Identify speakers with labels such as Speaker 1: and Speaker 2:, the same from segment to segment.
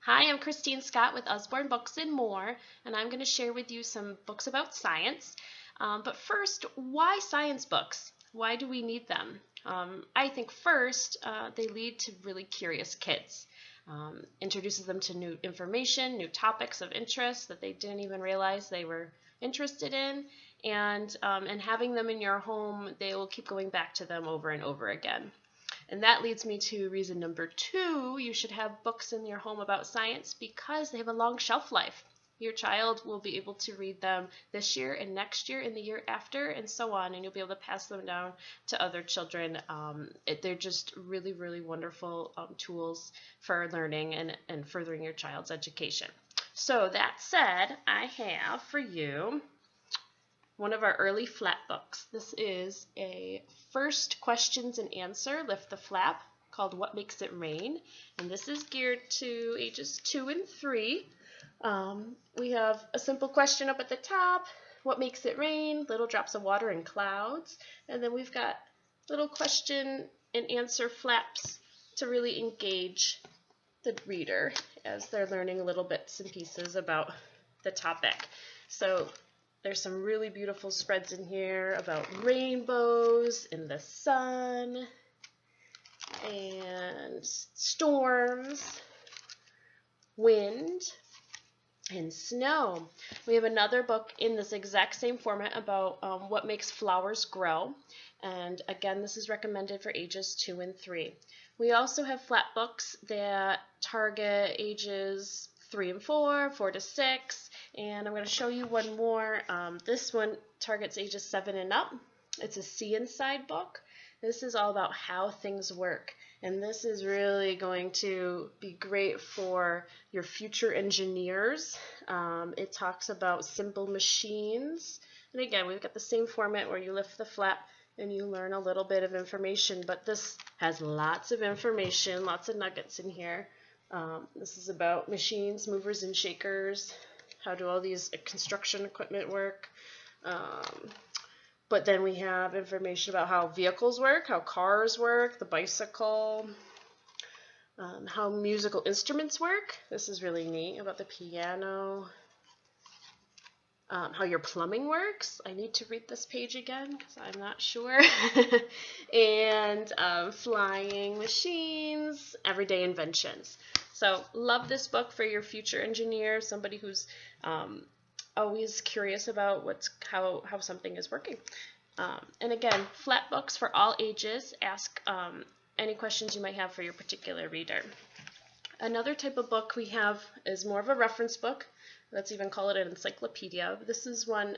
Speaker 1: Hi, I'm Christine Scott with Usborne Books More, and I'm going to share with you some books about science. But first, why science books? Why do we need them? I think first, they lead to really curious kids. Introduces them to new information, new topics of interest that they didn't even realize they were interested in, and having them in your home, they will keep going back to them over and over again. And that leads me to reason number 2, you should have books in your home about science because they have a long shelf life. Your child will be able to read them this year and next year and the year after and so on, and you'll be able to pass them down to other children. They're just really, really wonderful tools for learning and furthering your child's education. So that said, I have for you one of our early flap books. This is a first questions and answer, lift the flap, called What Makes It Rain, and this is geared to ages 2 and 3. We have a simple question up at the top, what makes it rain, little drops of water and clouds, and then we've got little question and answer flaps to really engage the reader as they're learning little bits and pieces about the topic. So there's some really beautiful spreads in here about rainbows in the sun and storms, wind, and snow. We have another book in this exact same format about what makes flowers grow. And again, this is recommended for ages 2 and 3. We also have flat books that target ages 3 and 4, 4 to 6, and I'm going to show you one more. This one targets ages 7 and up. It's a See Inside book. This is all about how things work, and this is really going to be great for your future engineers. It talks about simple machines, and again, we've got the same format where you lift the flap and you learn a little bit of information, but this has lots of information, lots of nuggets in here. This is about machines, movers, and shakers. How do all these construction equipment work? But then we have information about how vehicles work, how cars work, the bicycle, how musical instruments work. This is really neat about the piano. How your plumbing works. I need to read this page again because I'm not sure. And flying machines, everyday inventions. So love this book for your future engineer, somebody who's always curious about how something is working. And again, flat books for all ages. Ask any questions you might have for your particular reader. Another type of book we have is more of a reference book. Let's even call it an encyclopedia. This is one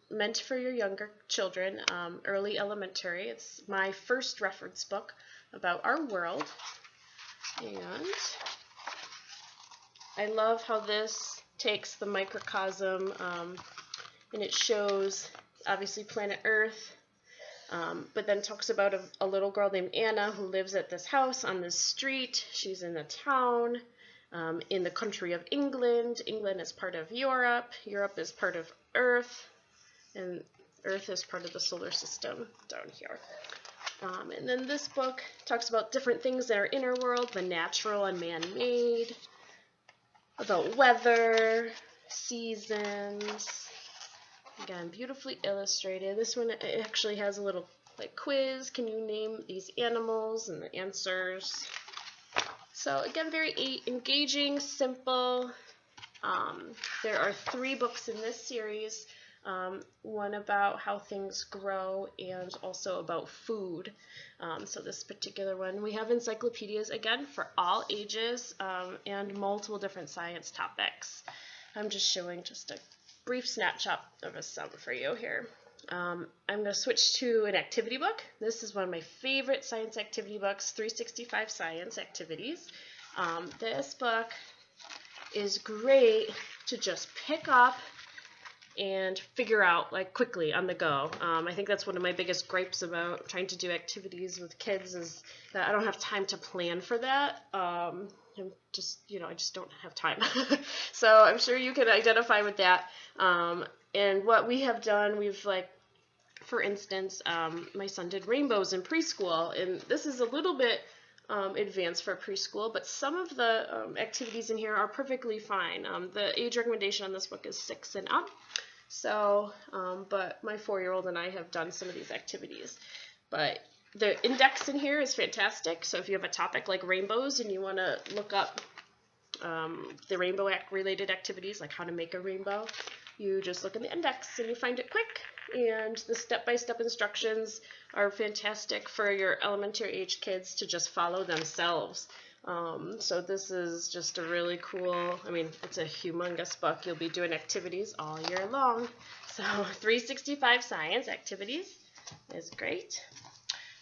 Speaker 1: meant for your younger children, early elementary. It's my first reference book about our world. And I love how this takes the microcosm and it shows obviously planet Earth, but then talks about a little girl named Anna who lives at this house on this street. She's in a town in the country of England. England is part of Europe. Europe is part of Earth, and Earth is part of the solar system down here. And then this book talks about different things that are in our world, the natural and man-made, about weather, seasons. Again, beautifully illustrated. This one actually has a little quiz. Can you name these animals? And the answers. So again, very engaging, simple. There are 3 books in this series. One about how things grow and also about food. So this particular one, we have encyclopedias again for all ages and multiple different science topics. I'm just showing just a brief snapshot of some for you here. I'm going to switch to an activity book. This is one of my favorite science activity books, 365 Science Activities. This book is great to just pick up and figure out quickly on the go. I think that's one of my biggest gripes about trying to do activities with kids is that I don't have time to plan for that. I just don't have time. So I'm sure you can identify with that. And what we have done, for instance, my son did rainbows in preschool, and this is a little bit advanced for preschool, but some of the activities in here are perfectly fine. The age recommendation on this book is 6 and up. So, but my 4-year-old and I have done some of these activities. But the index in here is fantastic. So if you have a topic like rainbows and you want to look up the rainbow related activities, like how to make a rainbow, you just look in the index and you find it quick. And the step-by-step instructions are fantastic for your elementary age kids to just follow themselves. So this is just a really cool, I mean, it's a humongous book. You'll be doing activities all year long. So 365 science activities is great.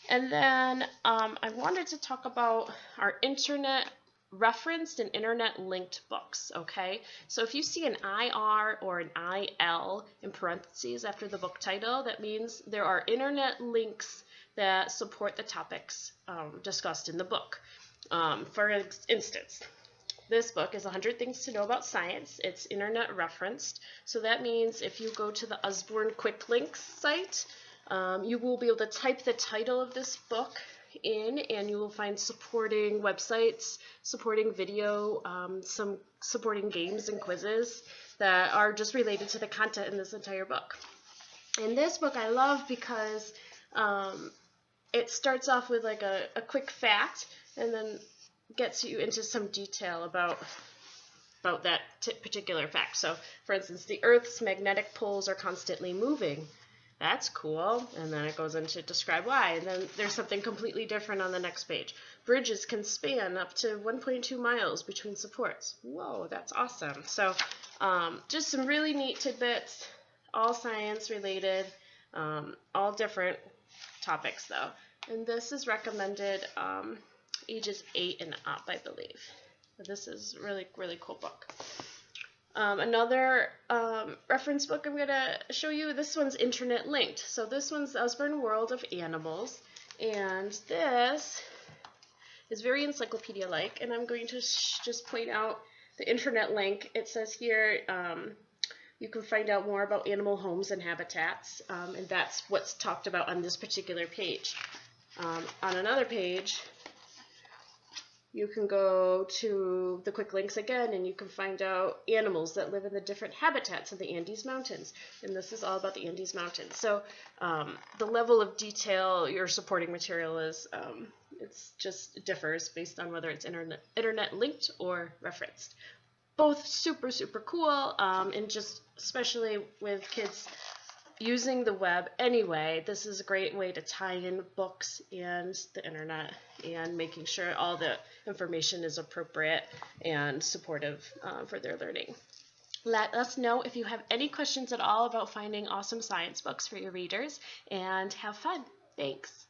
Speaker 1: And then I wanted to talk about our internet referenced and internet linked books, okay? So if you see an IR or an IL in parentheses after the book title, that means there are internet links that support the topics discussed in the book. For instance, this book is 100 Things to Know About Science. It's internet referenced. So that means if you go to the Usborne Quick Links site, you will be able to type the title of this book in and you will find supporting websites, supporting video, some supporting games and quizzes that are just related to the content in this entire book. And this book I love because it starts off with like a quick fact and then gets you into some detail about that particular fact. So, for instance, the Earth's magnetic poles are constantly moving. That's cool. And then it goes into describe why. And then there's something completely different on the next page. Bridges can span up to 1.2 miles between supports. Whoa, that's awesome. So just some really neat tidbits, all science related, all different topics though. And this is recommended ages 8 and up, I believe. But this is really, really cool book. Another reference book I'm going to show you, this one's internet linked. So this one's the Usborne World of Animals, and this is very encyclopedia-like, and I'm going to just point out the internet link. It says here you can find out more about animal homes and habitats, and that's what's talked about on this particular page. On another page, you can go to the quick links again and you can find out animals that live in the different habitats of the Andes Mountains. And this is all about the Andes Mountains. So the level of detail your supporting material is, it's just differs based on whether it's internet linked or referenced. Both super, super cool, and just especially with kids using the web anyway, this is a great way to tie in books and the internet and making sure all the information is appropriate and supportive for their learning. Let us know if you have any questions at all about finding awesome science books for your readers, and have fun. Thanks.